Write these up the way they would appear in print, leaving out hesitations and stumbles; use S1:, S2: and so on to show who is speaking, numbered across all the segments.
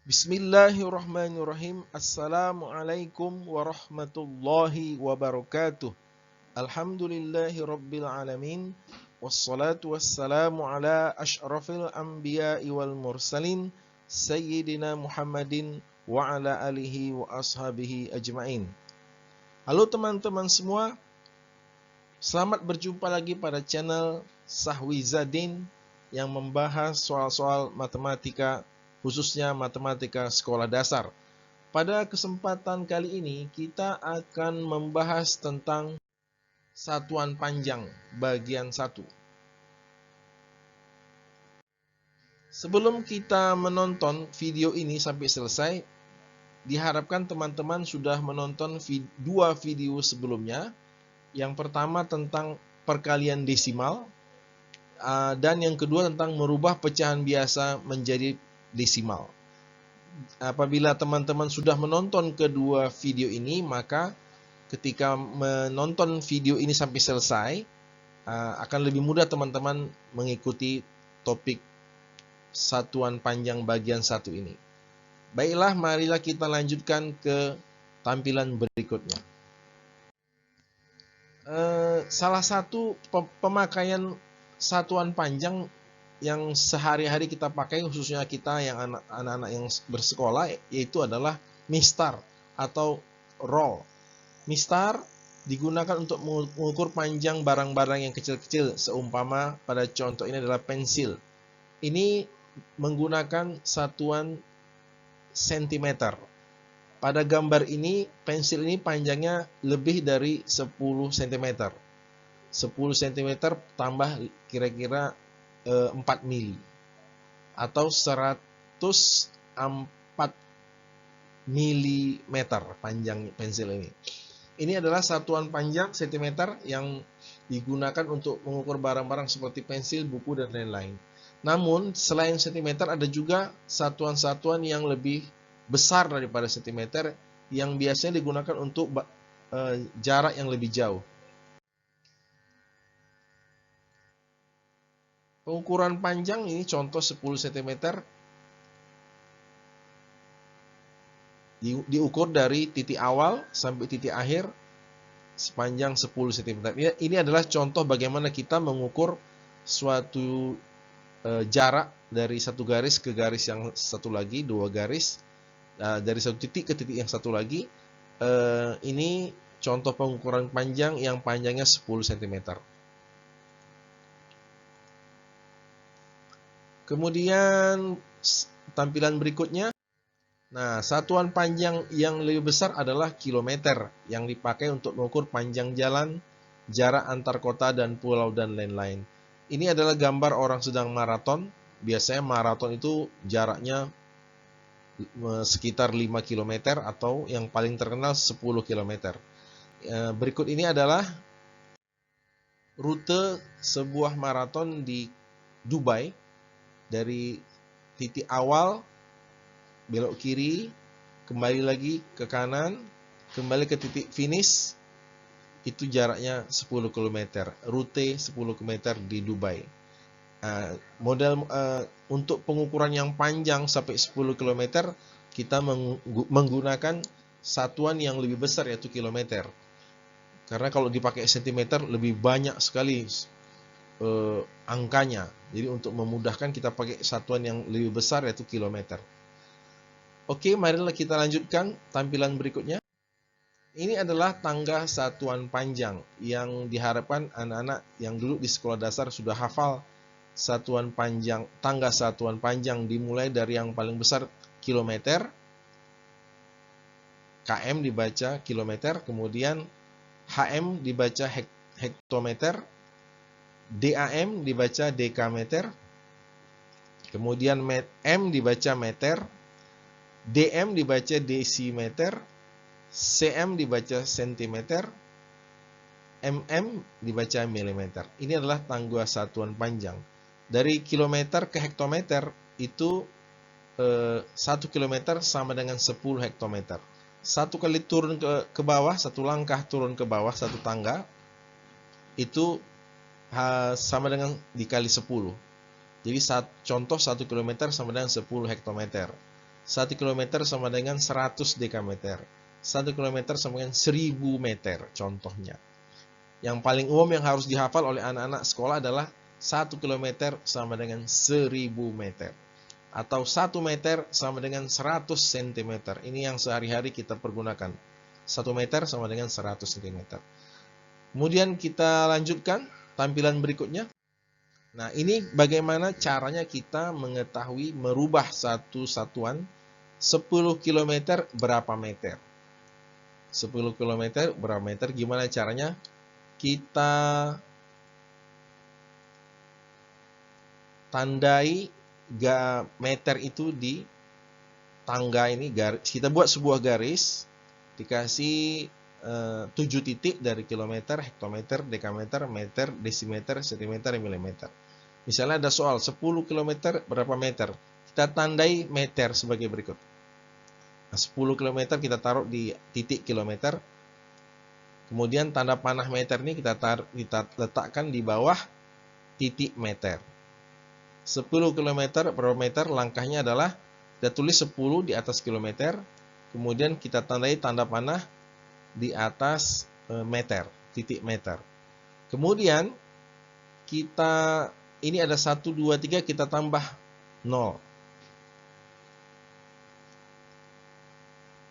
S1: Bismillahirrahmanirrahim. Assalamualaikum warahmatullahi wabarakatuh. Alhamdulillahi rabbil alamin. Wassalatu wassalamu ala ashrafil anbiya'i wal mursalin Sayyidina Muhammadin wa ala alihi wa ashabihi ajma'in. Halo teman-teman semua, selamat berjumpa lagi pada channel Sahwizadin yang membahas soal-soal matematika, khususnya matematika sekolah dasar. Pada kesempatan kali ini kita akan membahas tentang satuan panjang bagian 1. Sebelum kita menonton video ini sampai selesai, diharapkan teman-teman sudah menonton dua video sebelumnya. Yang pertama tentang perkalian desimal, dan yang kedua tentang merubah pecahan biasa menjadi desimal. Apabila teman-teman sudah menonton kedua video ini, maka ketika menonton video ini sampai selesai, akan lebih mudah teman-teman mengikuti topik satuan panjang bagian 1 ini. Baiklah, marilah kita lanjutkan ke tampilan berikutnya. Salah satu pemakaian satuan panjang yang sehari-hari kita pakai, khususnya kita yang anak-anak yang bersekolah, yaitu adalah mistar atau roll. Mistar digunakan untuk mengukur panjang barang-barang yang kecil-kecil, seumpama pada contoh ini adalah pensil. Ini menggunakan satuan sentimeter. Pada gambar ini, pensil ini panjangnya lebih dari 10 cm. 10 cm tambah kira-kira 4 mili atau 104 mm panjang pensil ini. Ini adalah satuan panjang cm yang digunakan untuk mengukur barang-barang seperti pensil, buku, dan lain-lain. Namun, selain cm ada juga satuan-satuan yang lebih besar daripada cm yang biasanya digunakan untuk jarak yang lebih jauh. Pengukuran panjang ini contoh 10 cm diukur dari titik awal sampai titik akhir sepanjang 10 cm. Ini adalah contoh bagaimana kita mengukur suatu jarak dari satu garis ke garis yang satu lagi, dua garis, dari satu titik ke titik yang satu lagi. Ini contoh pengukuran panjang yang panjangnya 10 cm. Kemudian tampilan berikutnya. Nah, satuan panjang yang lebih besar adalah kilometer, yang dipakai untuk mengukur panjang jalan, jarak antar kota dan pulau, dan lain-lain. Ini adalah gambar orang sedang maraton. Biasanya maraton itu jaraknya sekitar 5 km atau yang paling terkenal 10 km. Berikut ini adalah rute sebuah maraton di Dubai. Dari titik awal belok kiri, kembali lagi ke kanan, kembali ke titik finish. Itu jaraknya 10 km, rute 10 km di Dubai. Untuk pengukuran yang panjang sampai 10 km, kita menggunakan satuan yang lebih besar, yaitu kilometer. Karena kalau dipakai cm lebih banyak sekali angkanya. Jadi untuk memudahkan kita pakai satuan yang lebih besar, yaitu kilometer. Oke, marilah kita lanjutkan tampilan berikutnya. Ini adalah tangga satuan panjang yang diharapkan anak-anak yang dulu di sekolah dasar sudah hafal satuan panjang, tangga satuan panjang dimulai dari yang paling besar kilometer, km dibaca kilometer, kemudian hm dibaca hektometer, DAM dibaca dekameter, kemudian m dibaca meter, DM dibaca desimeter, cm dibaca sentimeter, mm dibaca milimeter. Ini adalah tangga satuan panjang. Dari kilometer ke hektometer itu 1 kilometer sama dengan 10 hektometer. Satu kali turun ke bawah, satu langkah turun ke bawah, satu tangga, itu sama dengan dikali 10. Jadi contoh 1 km sama dengan 10 hektometer. 1 km sama dengan 100 dekameter. 1 km sama dengan 1000 meter contohnya. Yang paling umum yang harus dihafal oleh anak-anak sekolah adalah 1 km sama dengan 1000 meter. Atau 1 meter sama dengan 100 cm. Ini yang sehari-hari kita pergunakan. 1 meter sama dengan 100 cm. Kemudian kita lanjutkan tampilan berikutnya. Nah, ini bagaimana caranya kita mengetahui merubah satu satuan 10 km berapa meter. 10 km berapa meter, gimana caranya? Kita tandai meter itu di tangga ini, kita buat sebuah garis, dikasih 7 titik dari kilometer, hektometer, dekameter, meter, desimeter, sentimeter, milimeter. Misalnya ada soal 10 km berapa meter, kita tandai meter sebagai berikut. Nah, 10 km kita taruh di titik kilometer, kemudian tanda panah meter ini kita letakkan di bawah titik meter. 10 km berapa meter, langkahnya adalah kita tulis 10 di atas kilometer, kemudian kita tandai tanda panah di atas meter, titik meter. Kemudian kita ini ada 1, 2, 3, kita tambah 0.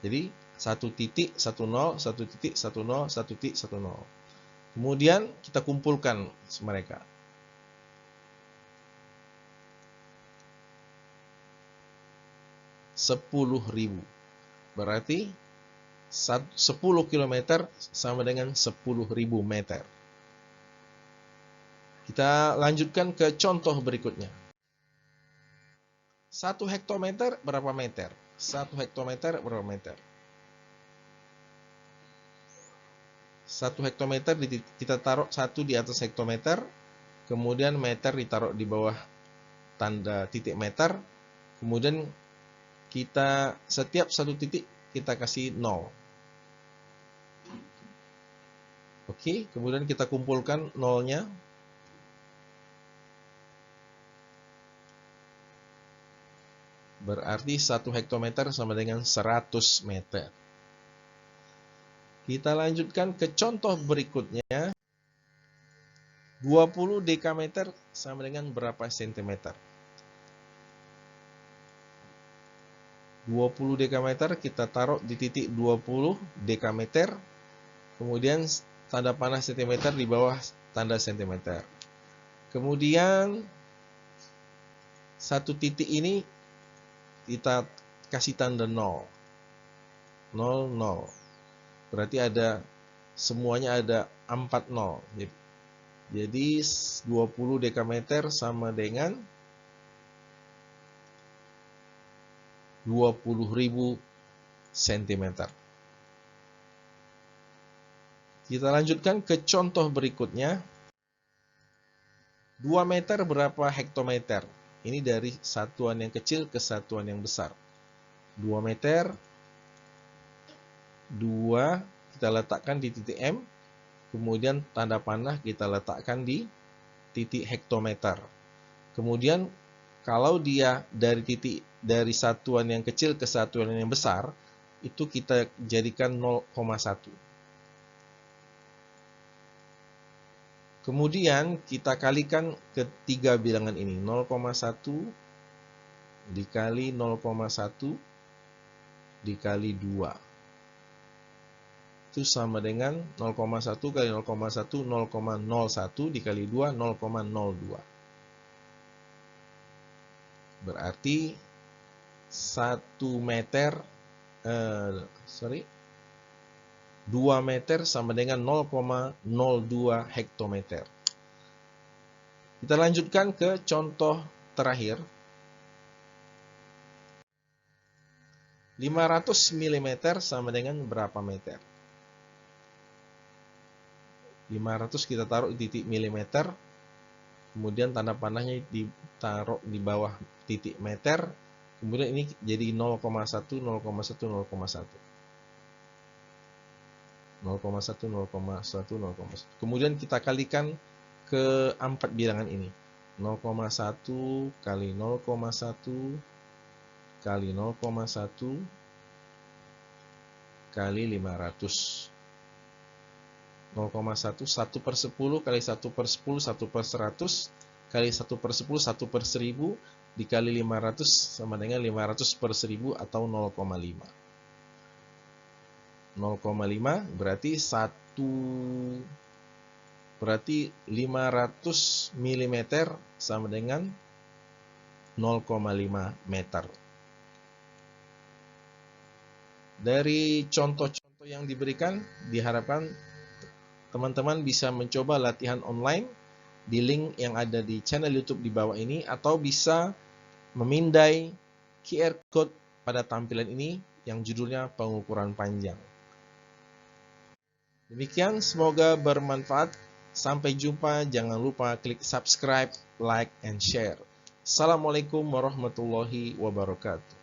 S1: Jadi 1 titik 1 0, 1 titik 1 0, 1 titik 1 0. Kemudian kita kumpulkan mereka. (10.000). Berarti 10 km sama dengan 10.000 meter. Kita lanjutkan ke contoh berikutnya. 1 hektometer berapa meter? 1 hektometer berapa meter? 1 hektometer kita taruh 1 di atas hektometer, kemudian meter ditaruh di bawah tanda titik meter, kemudian kita setiap 1 titik kita kasih 0. Oke, kemudian kita kumpulkan nolnya. Berarti 1 hektometer sama dengan 100 meter. Kita lanjutkan ke contoh berikutnya. 20 dekameter sama dengan berapa sentimeter? 20 dekameter kita taruh di titik 20 dekameter, kemudian tanda panah sentimeter di bawah tanda sentimeter. Kemudian 1 titik ini kita kasih tanda 0. 0, 0. Berarti semuanya ada 4 0. Jadi 20 dekameter sama dengan 20.000 cm. Kita lanjutkan ke contoh berikutnya. 2 meter berapa hektometer? Ini dari satuan yang kecil ke satuan yang besar. 2 meter, 2 kita letakkan di titik M, kemudian tanda panah kita letakkan di titik hektometer. Kemudian kalau dia dari satuan yang kecil ke satuan yang besar, itu kita jadikan 0,1. Kemudian kita kalikan ketiga bilangan ini, 0,1 dikali 0,1 dikali 2. Itu sama dengan 0,1 kali 0,1, 0,01 dikali 2, 0,02. Berarti 2 meter sama dengan 0,02 hektometer. Kita lanjutkan ke contoh terakhir. 500 mm sama dengan berapa meter? 500 kita taruh di titik milimeter, kemudian tanda panahnya ditaruh di bawah titik meter, kemudian ini jadi 0,1, 0,1, 0,1. 0,1, 0,1, 0,1. Kemudian kita kalikan ke 4 bilangan ini. 0,1 kali 0,1 kali 0,1 kali 500. 0,1 1/10 kali 1/10 1/100 kali 1/10 1/1000 dikali 500 sama dengan 500/1000 atau 0,5. 0,5 berarti 500 mm sama dengan 0,5 meter. Dari contoh-contoh yang diberikan, diharapkan teman-teman bisa mencoba latihan online di link yang ada di channel YouTube di bawah ini, atau bisa memindai QR code pada tampilan ini yang judulnya pengukuran panjang. Demikian, semoga bermanfaat. Sampai jumpa, jangan lupa klik subscribe, like, and share. Assalamualaikum warahmatullahi wabarakatuh.